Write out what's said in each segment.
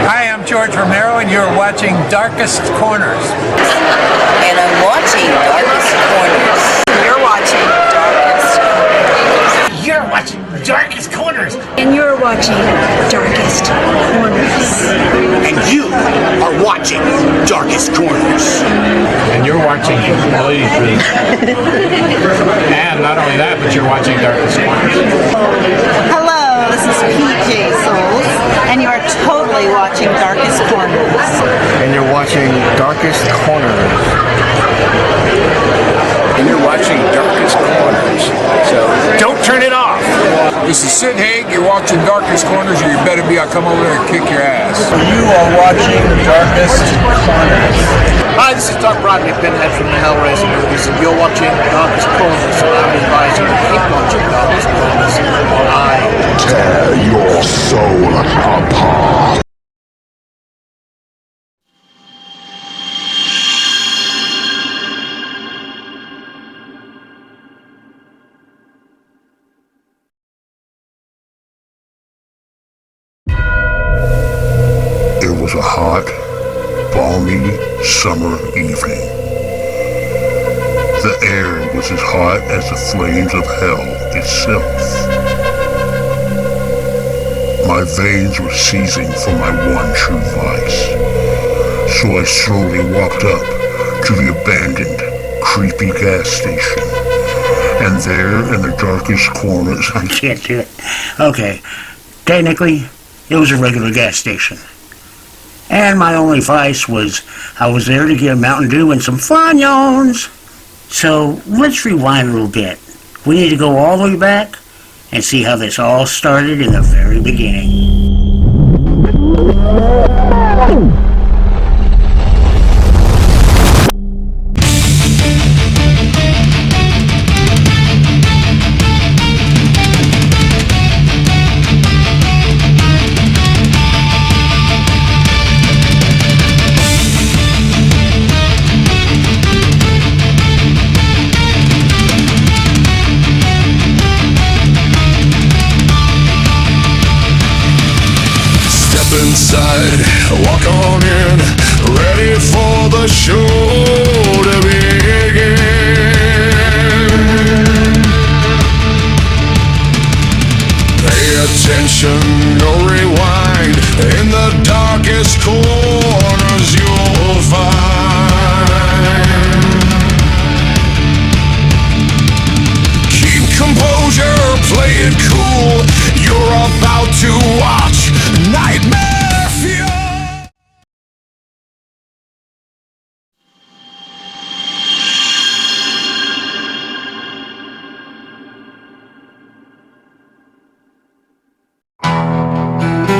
Hi, I'm George Romero, and you're watching Darkest Corners. And I'm watching Darkest Corners. You're watching Darkest Corners. You're watching Darkest Corners. And you're watching Darkest Corners. And you are watching Darkest Corners. And you're watching Lady Trees. And not only that, but you're watching Darkest Corners. Hello, this is PJ Souls, and you are totally watching Darkest Corners. And you're watching Darkest Corners. And you're watching Darkest Corners. So Don't turn it off. This is Sid Haig. You're watching Darkest Corners, or you better be. I'll come over there and kick your ass. You are watching Darkest Corners. Hi, this is Doc Rodney, Pinhead from the Hellraiser movies, and you're watching Darkest Corners, so I'm advising you to keep watching Darkest Corners. I tear your soul apart. It was a hot, balmy summer evening. The air was as hot as the flames of hell itself. My veins were seizing for my one true vice. So I slowly walked up to the abandoned, creepy gas station. And there, in the darkest corners... I can't do it. Okay, technically, it was a regular gas station. And my only vice was I was there to get a Mountain Dew and some Funyuns. So let's rewind a little bit. We need to go all the way back and see how this all started in the very beginning. Inside, walk on in, ready for the show to begin. Pay attention, no rewind. In the darkest corners you'll find. Keep composure, play it cool. You're about to watch Nightmare.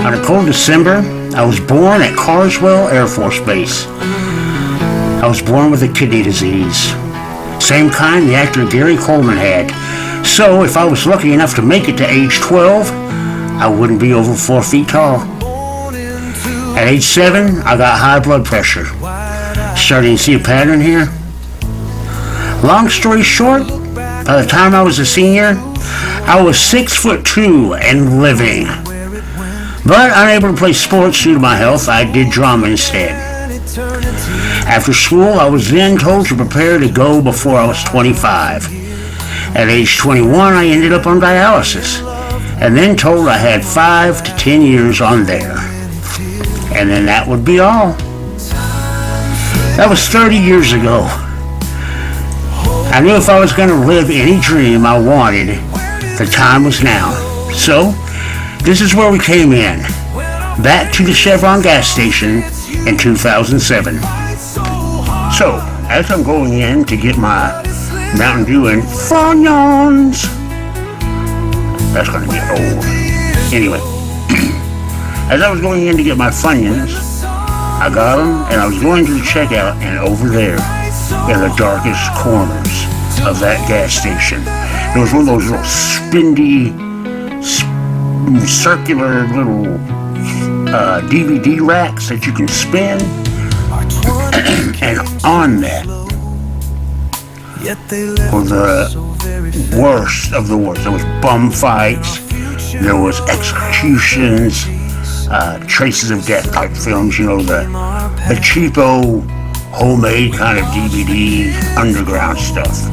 On a cold December, I was born at Carswell Air Force Base. I was born with a kidney disease, same kind the actor Gary Coleman had. So if I was lucky enough to make it to age 12, I wouldn't be over 4 feet tall. At age 7, I got high blood pressure. Starting to see a pattern here? Long story short, by the time I was a senior, I was 6'2" and living. But unable to play sports due to my health, I did drama instead. After school, I was then told to prepare to go before I was 25. At age 21, I ended up on dialysis, and then told I had 5 to 10 years on there. And then that would be all. That was 30 years ago. I knew if I was going to live any dream I wanted, the time was now. So, this is where we came in. Back to the Chevron gas station in 2007. So, as I'm going in to get my Mountain Dew and Funyuns, that's going to get old. Anyway, as I was going in to get my Funyuns, I got them and I was going to the checkout, and over there, in the darkest corners of that gas station, there was one of those little spindy, circular little DVD racks that you can spin, and on that were the worst of the worst. There was bum fights, there was executions, Traces of Death type films, you know, the cheapo, homemade kind of DVD underground stuff.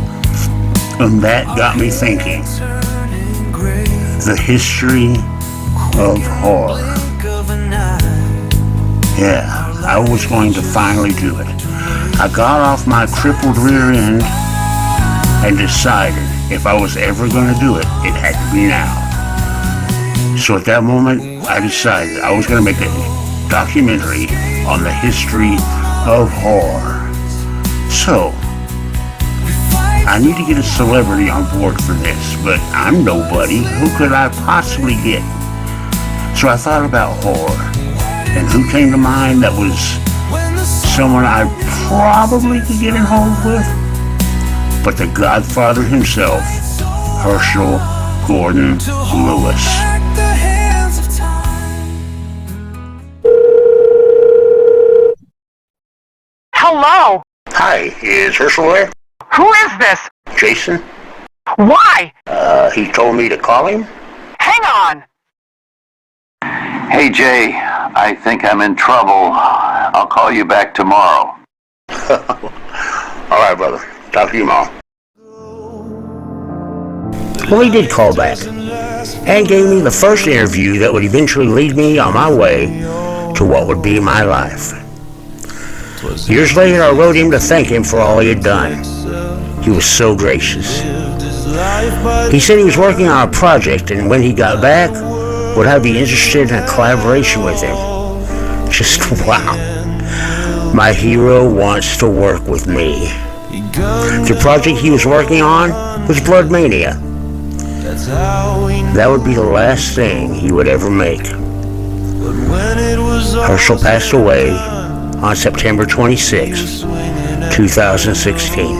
And that got me thinking. The history of horror. Yeah, I was going to finally do it. I got off my crippled rear end and decided if I was ever going to do it, it had to be now. So at that moment, I decided I was going to make a documentary on the history of horror. So, I need to get a celebrity on board for this, but I'm nobody. Who could I possibly get? So I thought about horror, and who came to mind that was someone I probably could get involved with? But the Godfather himself, Herschel Gordon Lewis. Hello? Hi, is Herschel there? Who is this? Jason? Why? He told me to call him. Hang on! Hey, Jay, I think I'm in trouble. I'll call you back tomorrow. All right, brother. Talk to you tomorrow. Well, he did call back and gave me the first interview that would eventually lead me on my way to what would be my life. Years later, I wrote him to thank him for all he had done. He was so gracious. He said he was working on a project, and when he got back, would I be interested in a collaboration with him? Just wow. My hero wants to work with me. The project he was working on was Blood Mania. That would be the last thing he would ever make. Herschel passed away on September 26, 2016.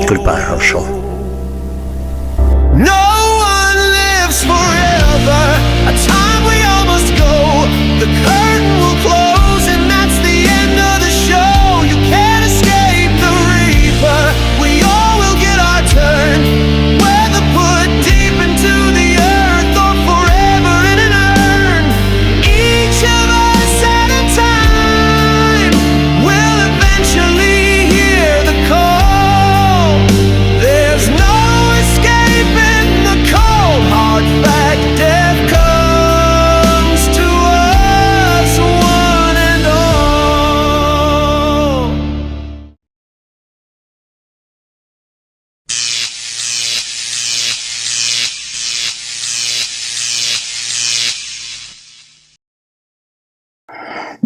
Goodbye, Herschel. No one lives forever. A time we all must go. The curtain will close, and that's the end of the show. You can't escape the reaper. We all will get our turn. Whether put deep into the earth or forever in an urn, each of us at a time will eventually hear the call. There's no escaping the cold hard fact. Death comes to us one and all.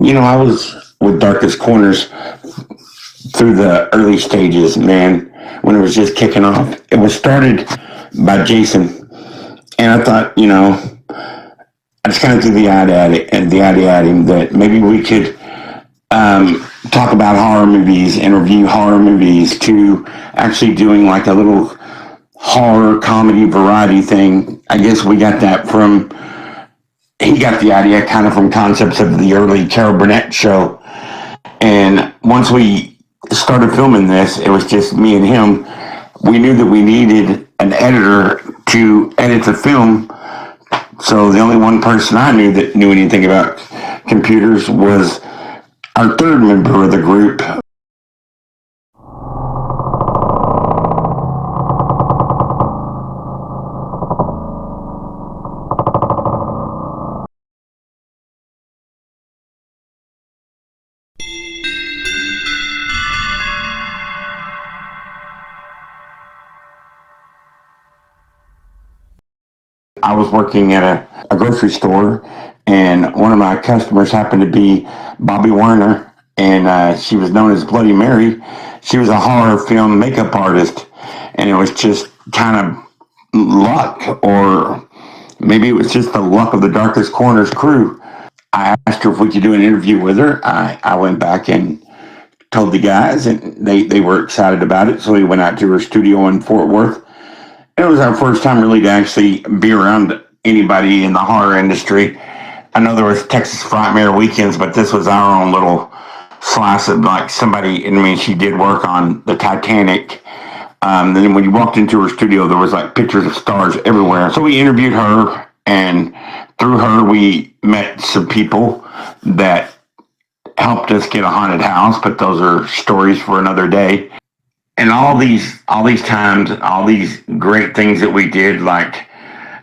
You know, I was with Darkest Corners through the early stages, man, when it was just kicking off. It was started by Jason, and I thought, you know, I just kind of threw the idea at him that maybe we could talk about horror movies and review horror movies, to actually doing like a little horror comedy variety thing. I guess we got that from, he got the idea kind of from concepts of the early Carol Burnett show. And once we started filming this, it was just me and him. We knew that we needed an editor to edit the film. So the only one person I knew that knew anything about computers was our third member of the group. I was working at a grocery store, and one of my customers happened to be Bobby Warner, and she was known as Bloody Mary. She was a horror film makeup artist, and it was just kind of luck, or maybe it was just the luck of the Darkest Corners crew. I asked her if we could do an interview with her. I went back and told the guys, and they were excited about it, so we went out to her studio in Fort Worth. It was our first time really to actually be around anybody in the horror industry. I know there was Texas Frightmare weekends, but this was our own little slice of like somebody. I mean, she did work on the Titanic. Then when you walked into her studio, there was like pictures of stars everywhere. So we interviewed her and through her, we met some people that helped us get a haunted house, but those are stories for another day. And all these times, all these great things that we did, like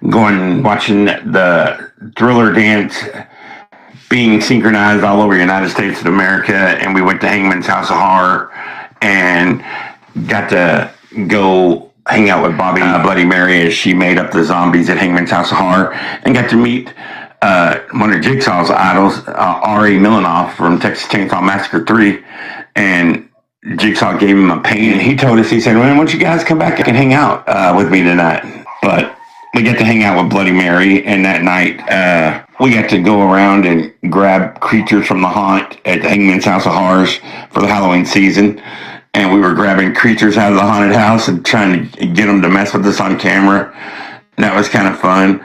going and watching the Thriller dance being synchronized all over the United States of America, and we went to Hangman's House of Horror and got to go hang out with Bobby Bloody Mary as she made up the zombies at Hangman's House of Horror, and got to meet one of Jigsaw's idols, Ari Milanoff from Texas Chainsaw Massacre 3, and Jigsaw gave him a pain, and he told us, he said, "Man, why don't you guys come back and hang out with me tonight?" But we got to hang out with Bloody Mary, and that night we got to go around and grab creatures from the haunt at the Hangman's House of Horrors for the Halloween season. And we were grabbing creatures out of the haunted house and trying to get them to mess with us on camera. And that was kind of fun.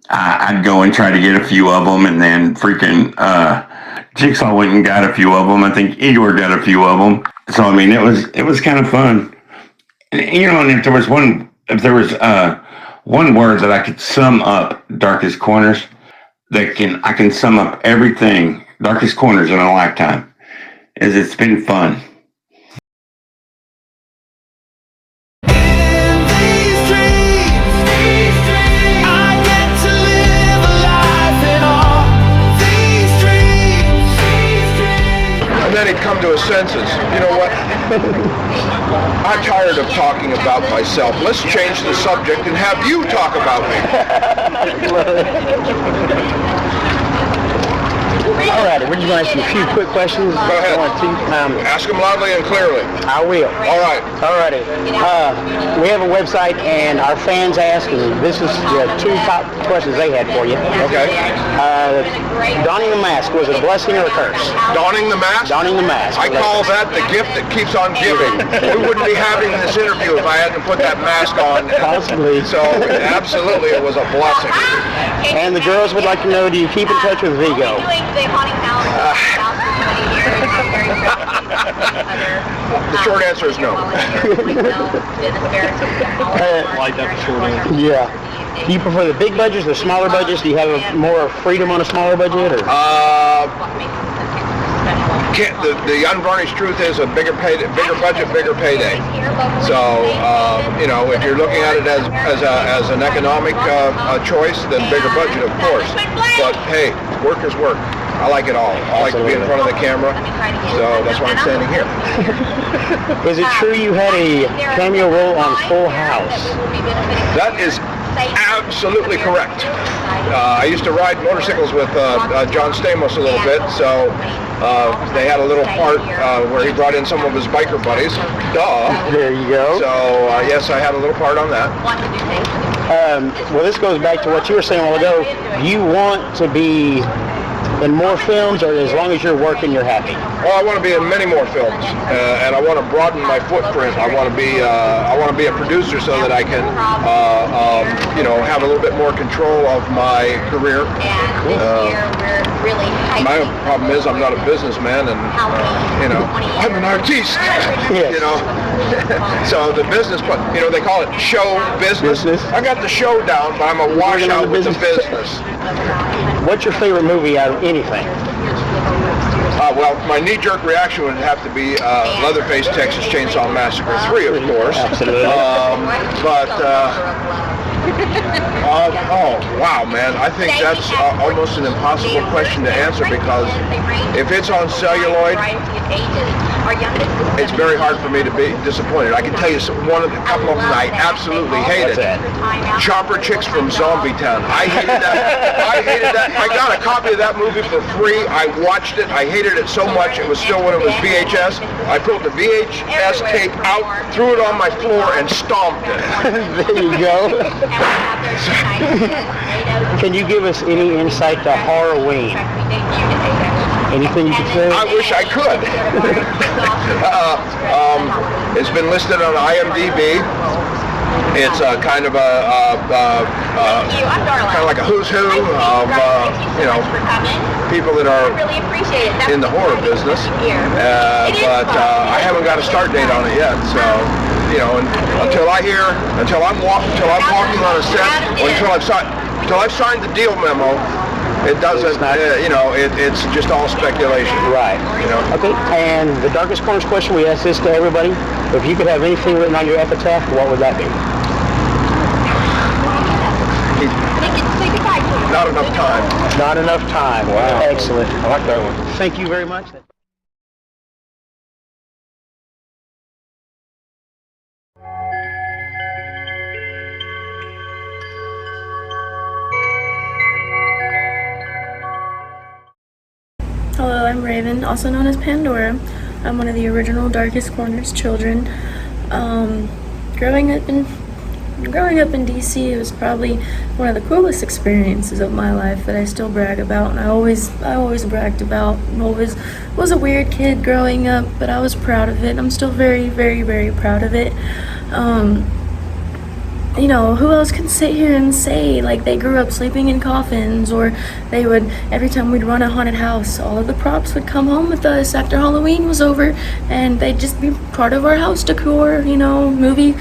I'd go and try to get a few of them, and then freaking Jigsaw went and got a few of them. I think Igor got a few of them. So I mean, it was kind of fun. And, you know, and if there was one word that I could sum up Darkest Corners, I can sum up everything Darkest Corners in a lifetime, is it's been fun. He'd come to his senses. You know what? I'm tired of talking about myself. Let's change the subject and have you talk about me. All right, we're just going to ask you a few quick questions. Go ahead. Ask them loudly and clearly. I will. All right. All righty. We have a website, and our fans ask, and this is the two top questions they had for you. Okay. Donning the mask, was it a blessing or a curse? Donning the mask? Donning the mask. I call that the gift that keeps on giving. We wouldn't be having this interview if I hadn't put that mask on. Possibly. So, absolutely, it was a blessing. And the girls would like to know, do you keep in touch with Vigo? The short answer is no. Yeah. Do you prefer the big budgets or smaller budgets? Do you have more freedom on a smaller budget? Or? The unvarnished truth is a bigger budget, bigger payday. So, you know, if you're looking at it as an economic choice, then bigger budget, of course. But hey, work is work. I like it all. I like to be in front of the camera, so that's why I'm standing here. Is it true you had a cameo role on Full House? That is absolutely correct. I used to ride motorcycles with John Stamos a little bit, so they had a little part where he brought in some of his biker buddies. Duh. There you go. So, yes, I had a little part on that. Well, this goes back to what you were saying a while ago. You want to be in more films, or as long as you're working, you're happy? Well, I want to be in many more films, and I want to broaden my footprint. I want to be a producer so that I can, you know, have a little bit more control of my career. My problem is I'm not a businessman, and you know, I'm an artiste. Yes. You know, so the business, you know, they call it show business. I got the show down, but I'm a washout with the business. What's your favorite movie out of anything? Well, my knee-jerk reaction would have to be Leatherface, Texas Chainsaw Massacre 3, of course. Absolutely. Oh, wow, man. I think that's almost an impossible question to answer, because if it's on celluloid, it's very hard for me to be disappointed. I can tell you a couple of them I absolutely hated. Chopper Chicks from Zombie Town. I hated that. I got a copy of that movie for free. I watched it. I hated it so much. It was still when it was VHS. I pulled the VHS tape out, threw it on my floor, and stomped it. There you go. Can you give us any insight to Horrorween? Anything you could say? I wish I could. It's been listed on IMDb. It's kind of like a who's who of you know, people that are in the horror business. But I haven't got a start date on it yet. So, you know, until I'm walking on a set, or until I've Till I've signed the deal memo, it doesn't, it's just all speculation. Right. You know? Okay, and the Darkest Corners question, we ask this to everybody. If you could have anything written on your epitaph, what would that be? Not enough time. Not enough time. Wow. Excellent. I like that one. Thank you very much. Hello, I'm Raven, also known as Pandora. I'm one of the original Darkest Corners children. Growing up in DC, it was probably one of the coolest experiences of my life that I still brag about, and I always bragged about. Always was a weird kid growing up, but I was proud of it. I'm still very, very, very proud of it. You know, who else can sit here and say, like, they grew up sleeping in coffins, or they would, every time we'd run a haunted house, all of the props would come home with us after Halloween was over, and they'd just be part of our house decor. You know, movie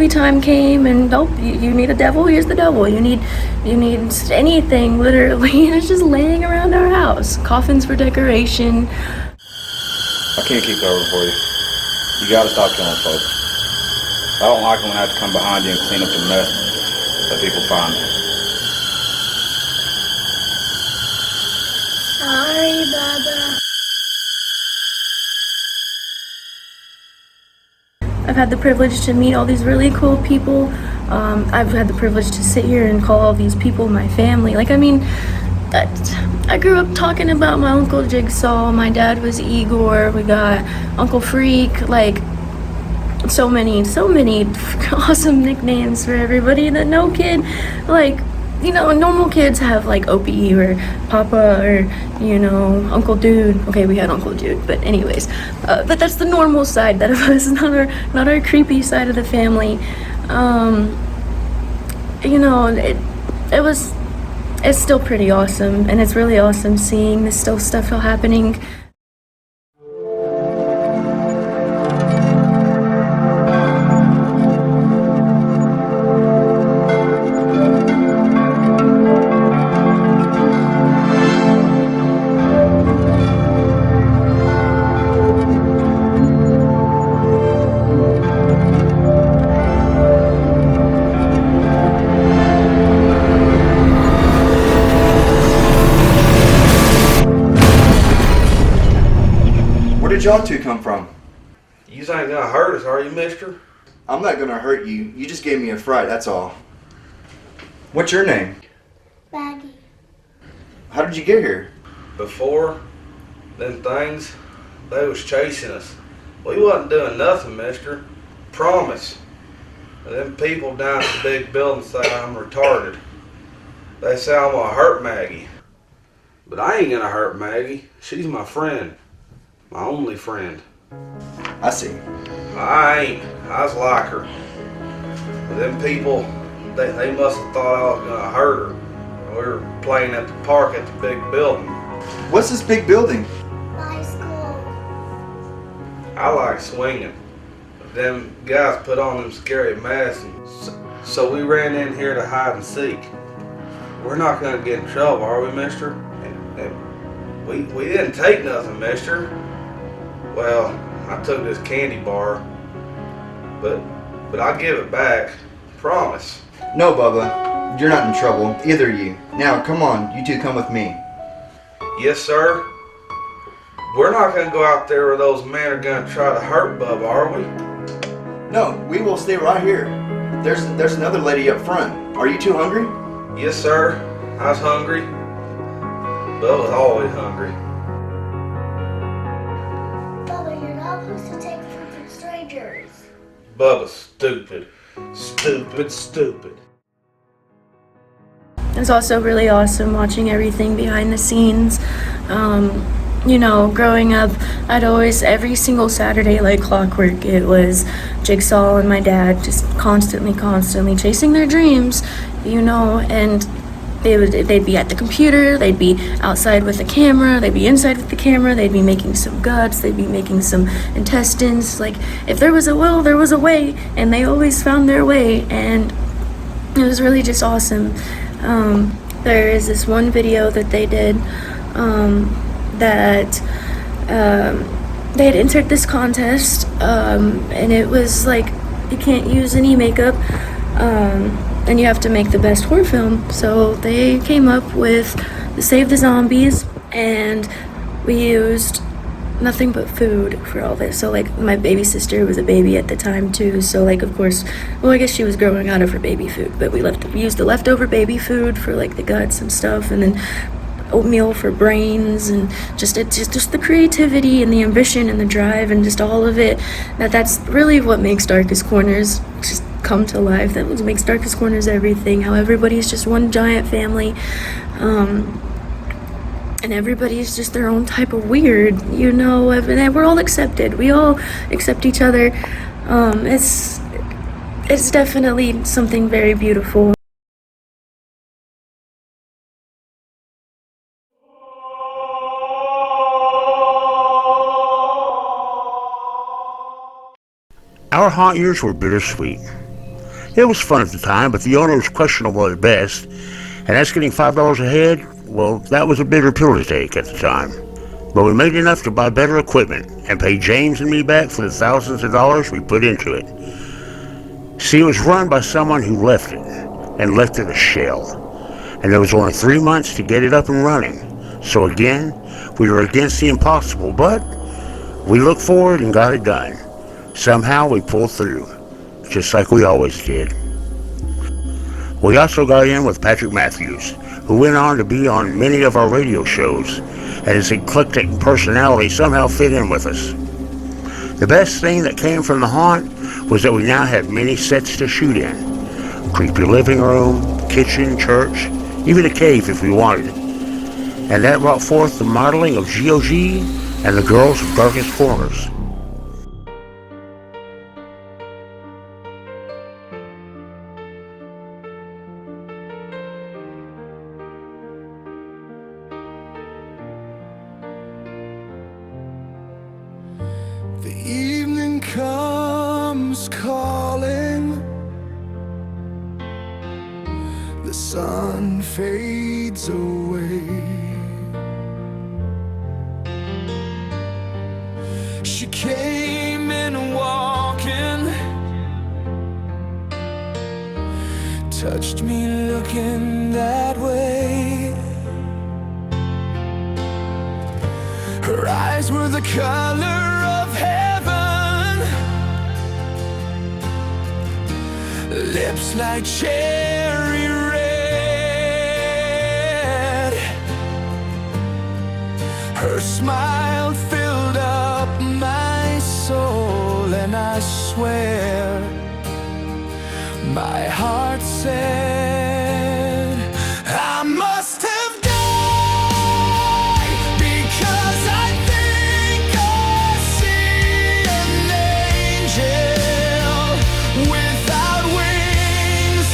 time came, and you need a devil, here's the devil. You need anything, literally, and it's just laying around our house. Coffins for decoration. I can't keep covering for you. You gotta stop killing folks. I don't like it when I have to come behind you and clean up the mess that people find. Sorry, Baba. I've had the privilege to meet all these really cool people. I've had the privilege to sit here and call all these people my family. Like, I mean, I grew up talking about my Uncle Jigsaw, my dad was Igor, we got Uncle Freak, like, so many awesome nicknames for everybody that no kid, like, you know, normal kids have like Opie or Papa or, you know, Uncle Dude. Okay, we had Uncle Dude, but anyways, but that's the normal side that of us, not our creepy side of the family. You know, it's still pretty awesome, and it's really awesome seeing this stuff still happening. Where did y'all two come from? You ain't gonna hurt us, are you, mister? I'm not gonna hurt you. You just gave me a fright, that's all. What's your name? Maggie. How did you get here? Before, them things, they was chasing us. We wasn't doing nothing, mister. Promise. And them people down at the big building say I'm retarded. They say I'm gonna hurt Maggie. But I ain't gonna hurt Maggie. She's my friend. My only friend. I see. I ain't. I was like her. But them people, they must have thought I was gonna hurt her. We were playing at the park at the big building. What's this big building? My school. I like swinging. But them guys put on them scary masks, and so we ran in here to hide and seek. We're not gonna get in trouble, are we, mister? And we didn't take nothing, mister. Well, I took this candy bar, but I'll give it back. Promise. No, Bubba. You're not in trouble. Either of you. Now, come on. You two come with me. Yes, sir. We're not gonna go out there where those men are gonna try to hurt Bubba, are we? No, we will stay right here. There's another lady up front. Are you two hungry? Yes, sir. I was hungry. Bubba's always hungry. Bubba, you're not supposed to take food from strangers. Bubba's stupid. Stupid. It's also really awesome watching everything behind the scenes. You know, growing up, I'd always, every single Saturday like clockwork, it was Jigsaw and my dad just constantly chasing their dreams, you know, and they'd be at the computer, they'd be outside with the camera, they'd be inside with the camera, they'd be making some guts, they'd be making some intestines. Like, if there was a will, there was a way, and they always found their way, and it was really just awesome. There is this one video that they did that they had entered this contest, and it was like you can't use any makeup, and you have to make the best horror film. So they came up with the Save the Zombies, and we used nothing but food for all this. So like my baby sister was a baby at the time too, so like of course, well I guess she was growing out of her baby food, but we used the leftover baby food for like the guts and stuff, and then oatmeal for brains, and just the creativity and the ambition and the drive and just all of it. That's really what makes Darkest Corners just come to life. That what makes Darkest Corners everything. How everybody's just one giant family. And everybody's just their own type of weird, you know, and we're all accepted. We all accept each other. It's definitely something very beautiful. Our haunt years were bittersweet. It was fun at the time, but the owner was questionable at best, and that's getting $5 a head. Well, that was a bitter pill to take at the time. But we made enough to buy better equipment and pay James and me back for the thousands of dollars we put into it. See, it was run by someone who left it, and left it a shell. And there was only 3 months to get it up and running. So again, we were against the impossible, but we looked forward and got it done. Somehow we pulled through, just like we always did. We also got in with Patrick Matthews, who went on to be on many of our radio shows, and his eclectic personality somehow fit in with us. The best thing that came from the haunt was that we now had many sets to shoot in. Creepy living room, kitchen, church, even a cave if we wanted. And that brought forth the modeling of GOG and the Girls of Darkest Corners. The evening comes calling, the sun fades away. She came in walking, touched me looking that way. Her eyes were the color of heaven, lips like cherry red. Her smile filled up my soul, and I swear my heart said I must have died, because I think I see an angel without wings.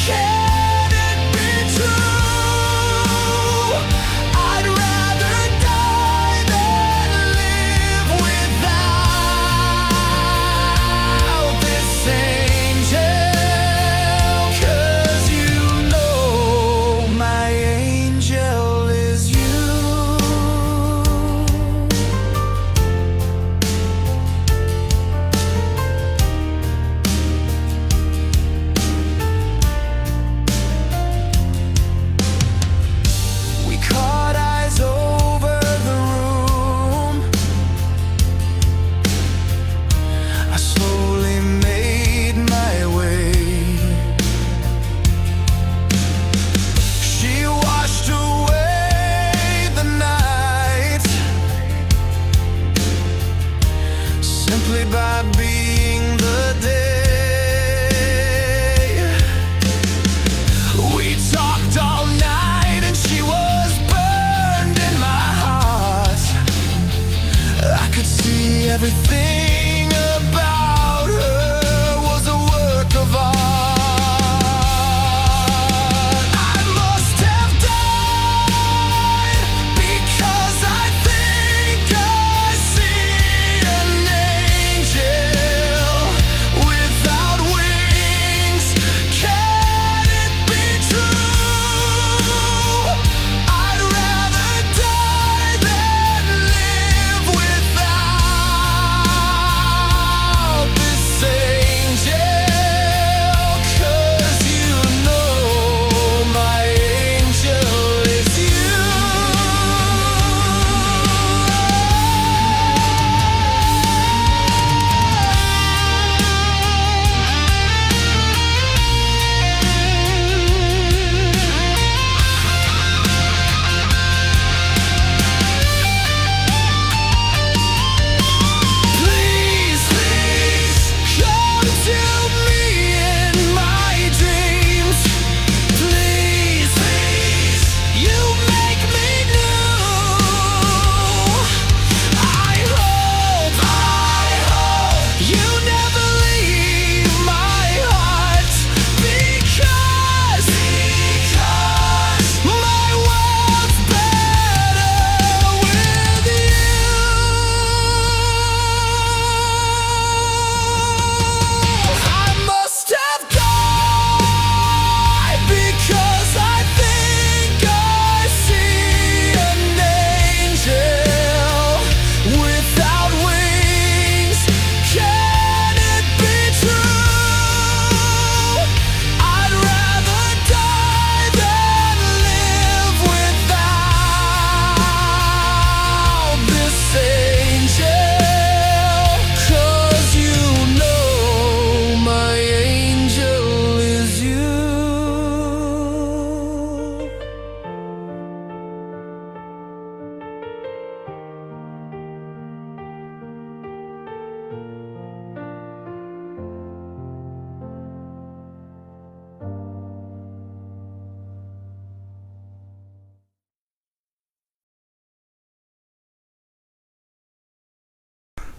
Can it be true? I'd rather die than live without this angel, 'cause you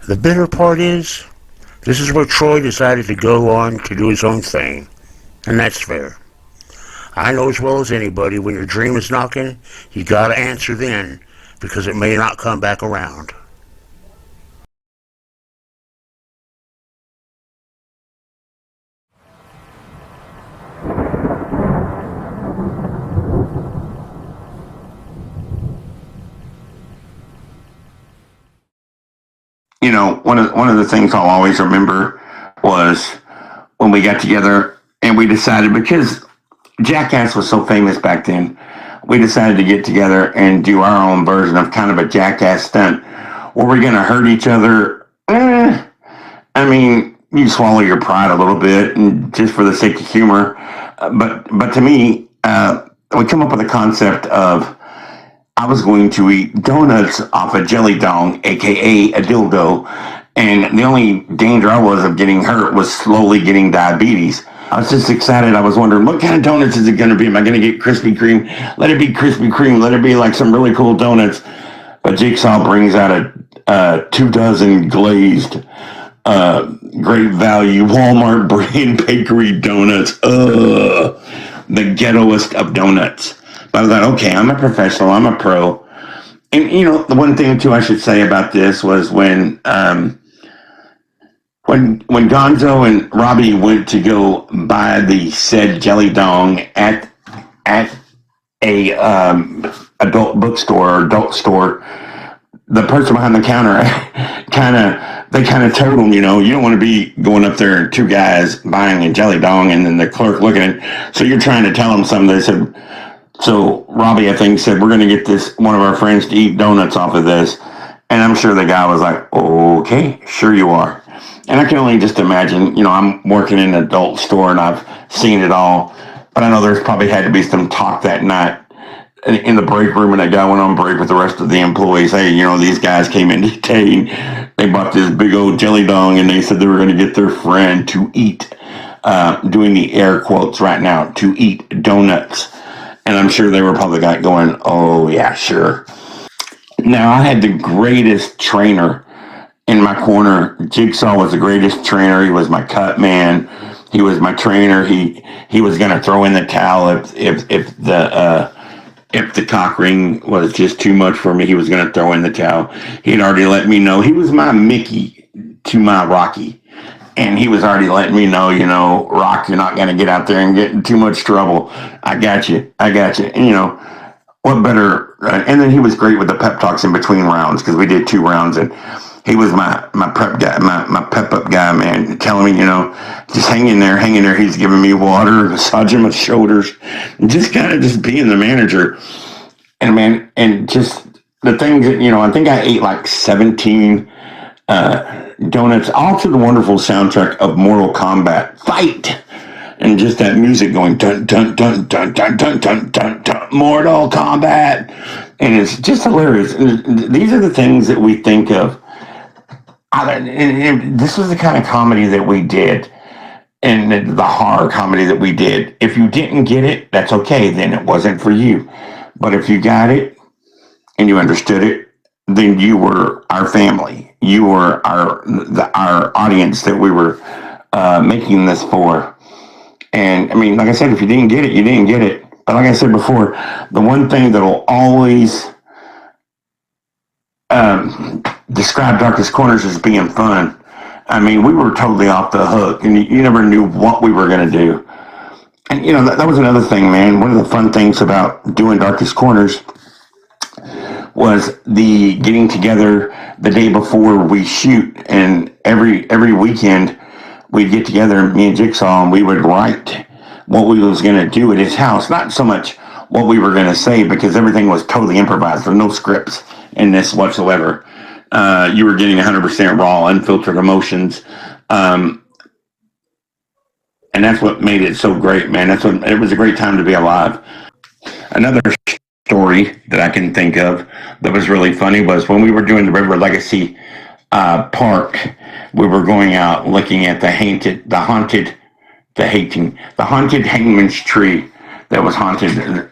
The bitter part is, this is where Troy decided to go on to do his own thing. And that's fair. I know as well as anybody, when your dream is knocking, you gotta answer then, because it may not come back around. You know, one of the things I'll always remember was when we got together and we decided, because Jackass was so famous back then, we decided to get together and do our own version of kind of a Jackass stunt. Were we going to hurt each other? I mean, you swallow your pride a little bit, and just for the sake of humor. But to me, we come up with a concept of I was going to eat donuts off a jelly dong, aka a dildo, and the only danger I was of getting hurt was slowly getting diabetes. I was just excited. I was wondering, what kind of donuts is it going to be? Am I going to get Krispy Kreme? Let it be Krispy Kreme. Let it be like some really cool donuts. But Jigsaw brings out a 2 dozen glazed, great value Walmart brand bakery donuts. The ghettoest of donuts. But I thought, okay, I'm a professional, I'm a pro. And, you know, the one thing, too, I should say about this was when Gonzo and Robbie went to go buy the said jelly dong at a adult bookstore or adult store, the person behind the counter kind of told them, you know, you don't want to be going up there and two guys buying a jelly dong and then the clerk looking at it. So you're trying to tell them something. They said, so Robbie, I think, said, we're going to get this one of our friends to eat donuts off of this. And I'm sure the guy was like, okay, sure you are. And I can only just imagine, you know, I'm working in an adult store and I've seen it all. But I know there's probably had to be some talk that night in the break room, and that guy went on break with the rest of the employees. Hey, you know, these guys came in today and they bought this big old jelly dong and they said they were going to get their friend to eat, doing the air quotes right now, to eat donuts. And I'm sure they were probably going, oh, yeah, sure. Now, I had the greatest trainer in my corner. Jigsaw was the greatest trainer. He was my cut man. He was my trainer. He was going to throw in the towel if the cock ring was just too much for me. He was going to throw in the towel. He'd already let me know. He was my Mickey to my Rocky. And he was already letting me know, you know, Rock, you're not going to get out there and get in too much trouble. I got you. And, you know, what better? And then he was great with the pep talks in between rounds, because we did 2 rounds. And he was my prep guy, my pep up guy, man, telling me, you know, just hang in there. He's giving me water, massaging my shoulders, and just kind of just being the manager. And, man, and just the things that, you know, I think I ate like 17 donuts, all to the wonderful soundtrack of Mortal Kombat Fight, and just that music going dun dun dun dun dun dun dun dun dun, Mortal Kombat, and it's just hilarious. And these are the things that we think of. And this was the kind of comedy that we did, and the horror comedy that we did. If you didn't get it, that's okay. Then it wasn't for you. But if you got it and you understood it, then you were our family. You were our audience that we were making this for. And I mean, like I said, if you didn't get it, you didn't get it. But like I said before, the one thing that'll always describe Darkest Corners as being fun. I mean, we were totally off the hook, and you never knew what we were going to do. And, you know, that was another thing, man. One of the fun things about doing Darkest Corners was the getting together the day before we shoot, and every weekend we'd get together, me and Jigsaw, and we would write what we was going to do at his house. Not so much what we were going to say, because everything was totally improvised. There were no scripts in this whatsoever. You were getting 100% raw, unfiltered emotions. And that's what made it so great, man. It was a great time to be alive. Another story that I can think of that was really funny was when we were doing the River Legacy Park. We were going out looking at the haunted hangman's tree that was haunted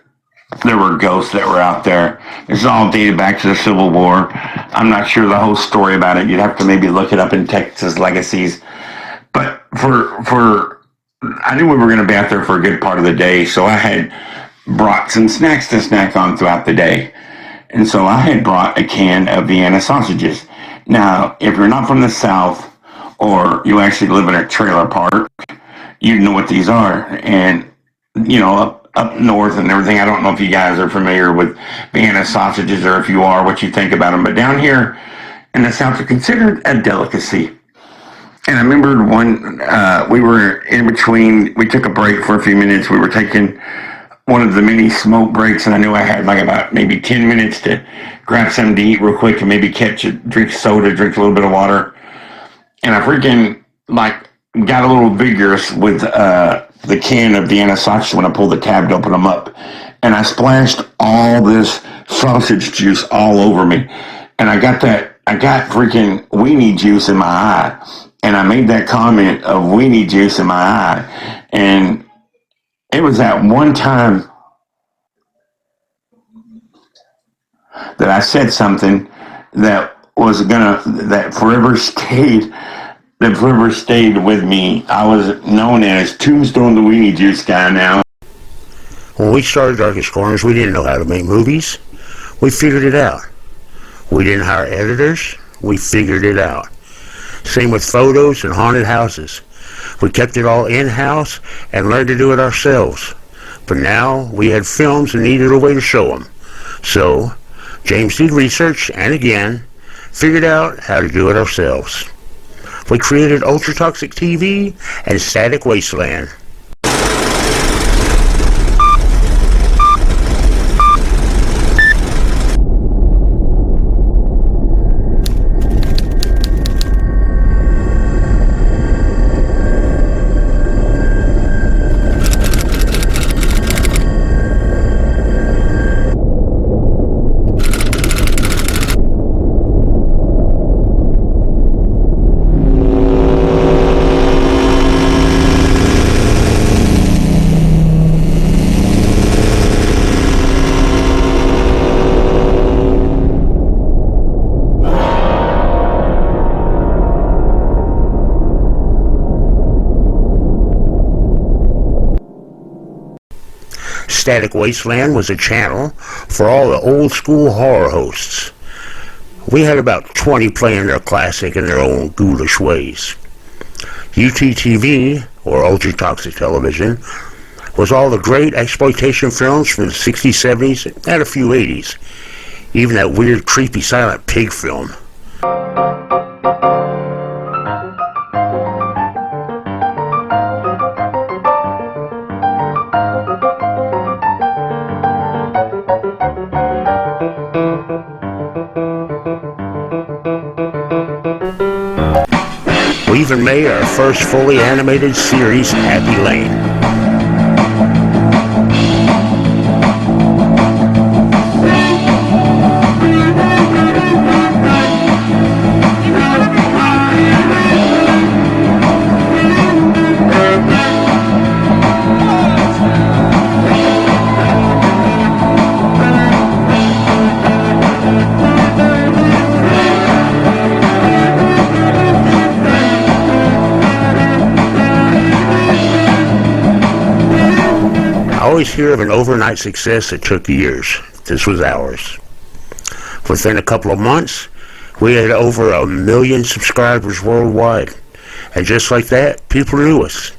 there were ghosts that were out there. This is all dated back to the Civil War. I'm not sure the whole story about it. You'd have to maybe look it up in Texas Legacies. But I knew we were going to be out there for a good part of the day, so I had brought some snacks to snack on throughout the day. And so I had brought a can of Vienna sausages. Now, if you're not from the South, or you actually live in a trailer park, you know what these are. And, you know, up north and everything, I don't know if you guys are familiar with Vienna sausages, or if you are, what you think about them. But down here in the South, they're considered a delicacy. And I remember we were in between, we took a break for a few minutes. We were taking one of the mini smoke breaks, and I knew I had like about maybe 10 minutes to grab something to eat real quick and maybe drink soda, drink a little bit of water. And I freaking like got a little vigorous with the can of Vienna sausage when I pulled the tab to open them up. And I splashed all this sausage juice all over me. And I got freaking weenie juice in my eye. And I made that comment of weenie juice in my eye. And it was that one time that I said something that forever stayed with me. I was known as Tombstone the Weenie Juice guy now. When we started Darkest Corners, we didn't know how to make movies. We figured it out. We didn't hire editors. We figured it out. Same with photos and haunted houses. We kept it all in-house and learned to do it ourselves. But now we had films and needed a way to show them. So James did research and again figured out how to do it ourselves. We created Ultra Toxic TV and Static Wasteland. Static Wasteland was a channel for all the old school horror hosts. We had about 20 playing their classic in their own ghoulish ways. UTTV, or Ultra Toxic Television, was all the great exploitation films from the 60s, 70s, and a few 80s. Even that weird, creepy, silent pig film. We even made our first fully animated series, Happy Lane. I always hear of an overnight success that took years. This was ours. Within a couple of months, we had over 1 million subscribers worldwide. And just like that, people knew us.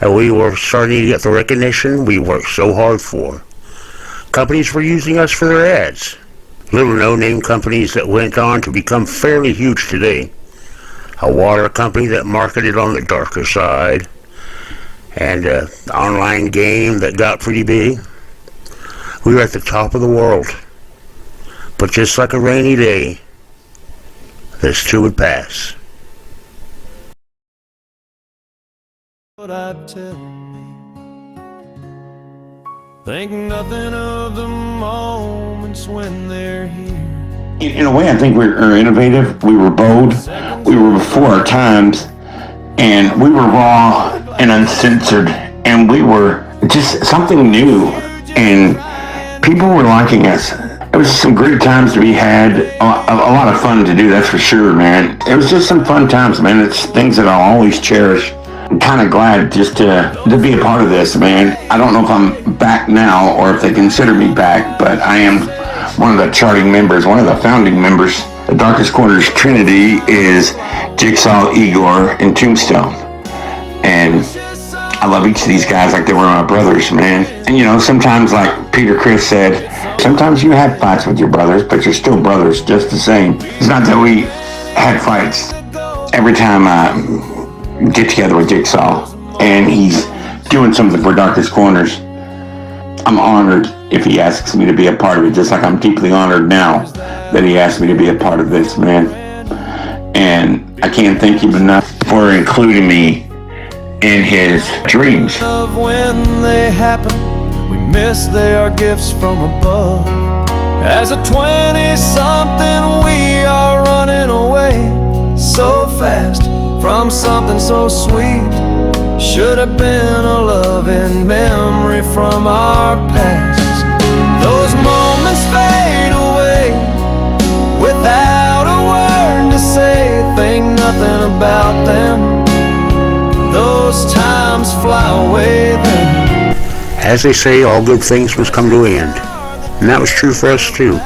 And we were starting to get the recognition we worked so hard for. Companies were using us for their ads. Little no-name companies that went on to become fairly huge today. A water company that marketed on the darker side. And an online game that got pretty big. We were at the top of the world. But just like a rainy day, this too would pass. What I'd tell me, think nothing of the moments when they're here. In a way, I think we were innovative, we were bold, we were before our times, and we were raw and uncensored, and we were just something new. And People were liking us. It was some great times to be had. A lot of fun to do, that's for sure, man. It was just some fun times, man. It's things that I'll always cherish. I'm kind of glad just to be a part of this, man. I don't know if I'm back now or if they consider me back, but I am one of the charting members, one of the founding members. The Darkest Corners Trinity is Jigsaw, Igor, and Tombstone. And I love each of these guys like they were my brothers, man. And you know, sometimes like Peter Criss said, sometimes you have fights with your brothers, but you're still brothers just the same. It's not that we had fights. Every time I get together with Jigsaw and he's doing something for Darkest Corners, I'm honored if he asks me to be a part of it, just like I'm deeply honored now that he asked me to be a part of this, man. And I can't thank him enough for including me in his dreams. When they happen, we miss they are gifts from above. As a 20-something, we are running away so fast from something so sweet. Should have been a loving memory from our past. Those moments fade away without a word to say. Think nothing about them. Those times fly away then. As they say, all good things must come to an end. And that was true for us too.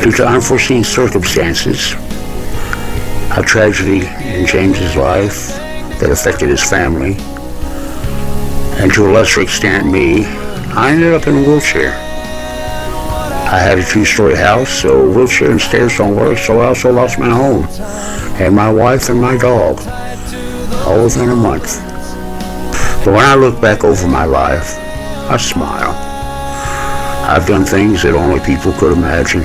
Due to unforeseen circumstances, a tragedy in James's life that affected his family, and to a lesser extent me, I ended up in a wheelchair. I had a 2-story house, so wheelchair and stairs don't work, so I also lost my home, and my wife and my dog, all within a month. But when I look back over my life, I smile. I've done things that only people could imagine,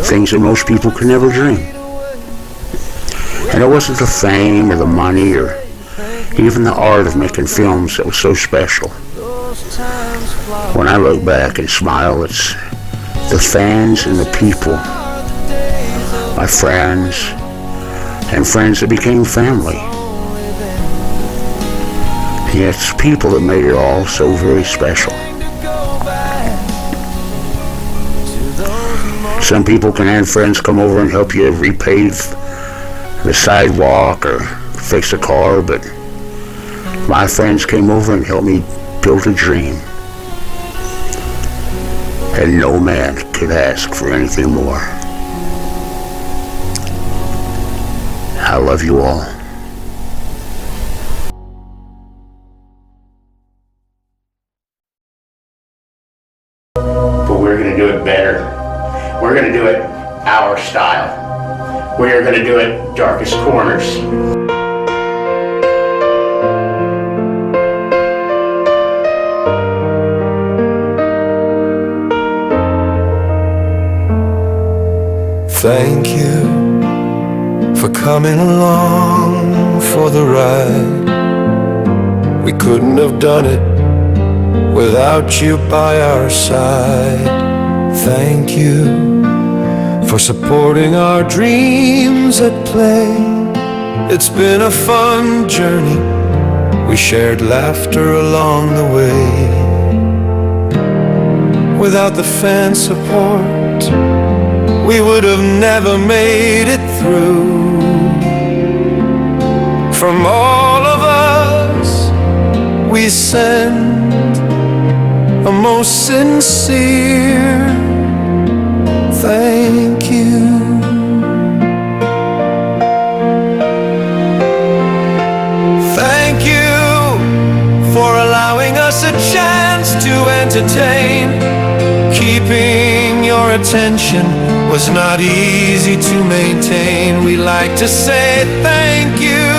things that most people could never dream. And it wasn't the fame or the money or even the art of making films that was so special. When I look back and smile, it's the fans and the people, my friends, and friends that became family. Yeah, it's people that made it all so very special. Some people can have friends come over and help you repave the sidewalk or fix a car, but my friends came over and helped me build a dream. And no man could ask for anything more. I love you all. But we're going to do it better. We're going to do it our style. We are going to do it Darkest Corners. Thank you for coming along for the ride. We couldn't have done it without you by our side. Thank you for supporting our dreams at play. It's been a fun journey. We shared laughter along the way. Without the fan support, we would have never made it through. From all of us, we send a most sincere thank you. Thank you for allowing us a chance to entertain. Keeping your attention was not easy to maintain. We like to say thank you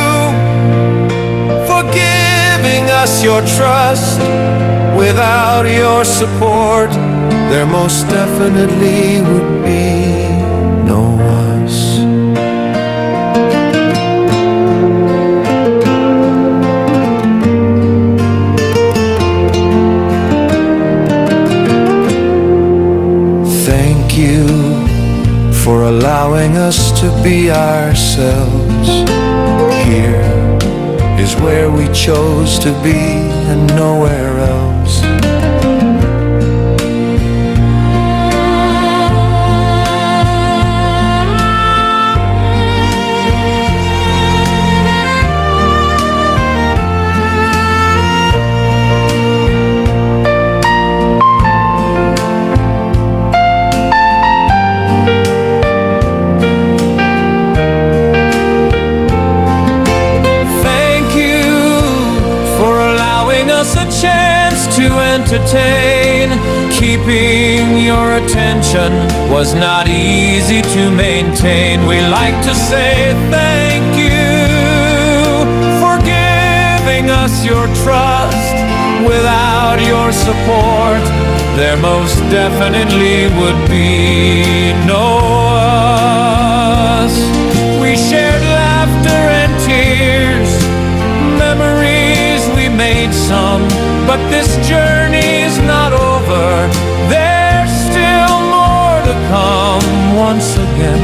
for giving us your trust. Without your support, there most definitely would be no us. Thank you for allowing us to be ourselves. Here is where we chose to be and nowhere else. Entertain. Keeping your attention was not easy to maintain. We like to say thank you for giving us your trust. Without your support, there most definitely would be no us. We shared laughter and tears, memories we made some. But this journey's not over. There's still more to come once again.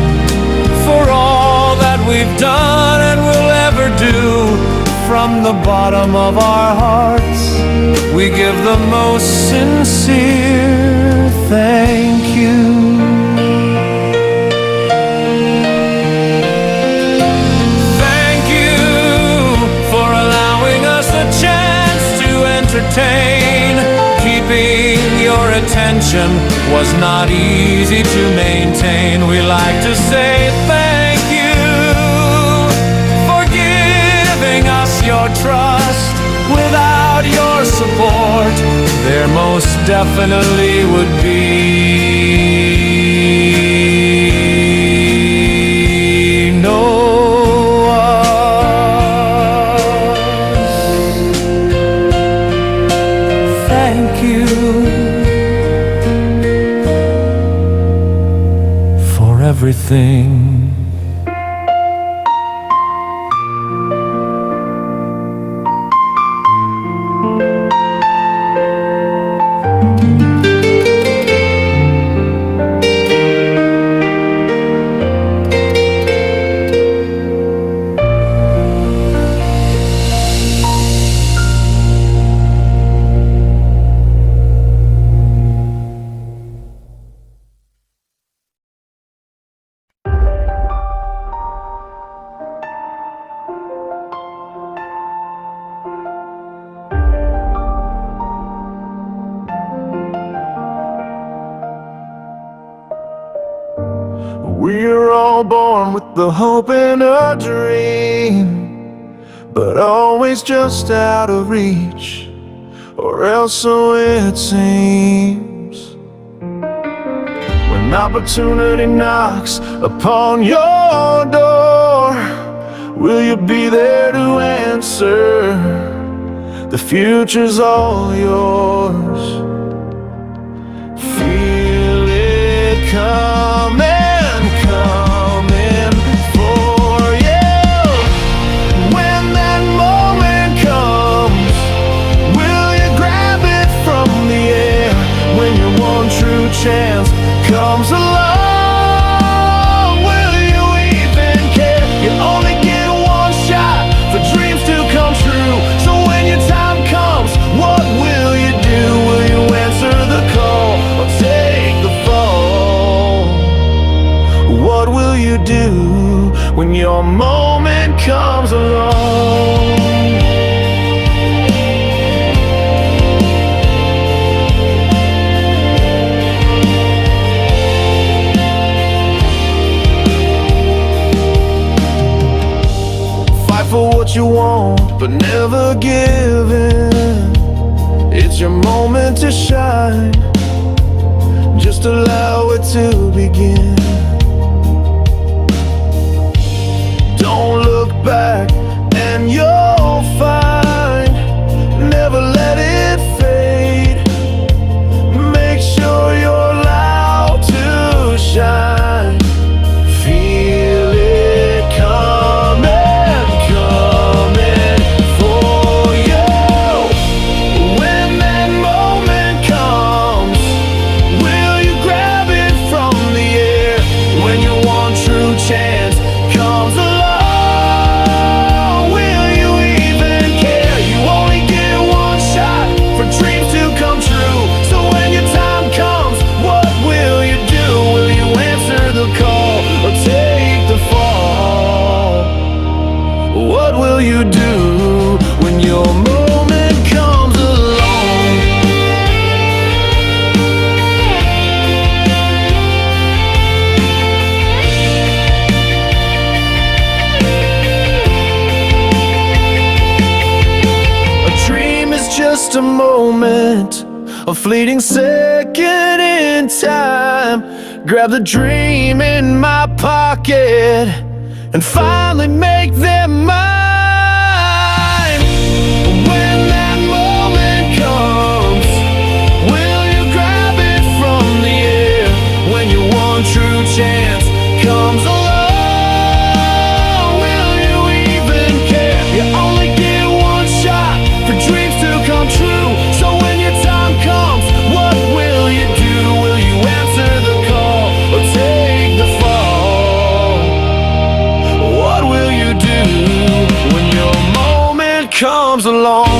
For all that we've done and will ever do, from the bottom of our hearts, we give the most sincere thank you. Thank you for allowing us a chance to entertain. Keeping your attention was not easy to maintain. We like to say thank you for giving us your trust. Without your support, there most definitely would be no everything. We're all born with the hope and a dream, but always just out of reach, or else so it seems. When opportunity knocks upon your door, will you be there to answer? The future's all yours. Feel it coming. Chance comes along, will you even care? You only get one shot for dreams to come true. So when your time comes, what will you do? Will you answer the call or take the fall? What will you do when your moment comes along? For what you want, but never give in. It's your moment to shine. Just allow it to begin. Don't look back and you'll find. Never let it fade. Make sure you're loud to shine. Feel it coming. Chance comes along. you do when your moment comes along? A dream is just a moment, a fleeting second in time. Grab the dream in my pocket and finally make them mine. When that moment comes, will you grab it from the air? When your one true chance comes along, will you even care? You only get one shot for dreams to come true. So when your time comes, what will you do? Will you answer the call or take the fall? What will you do when your moment comes along?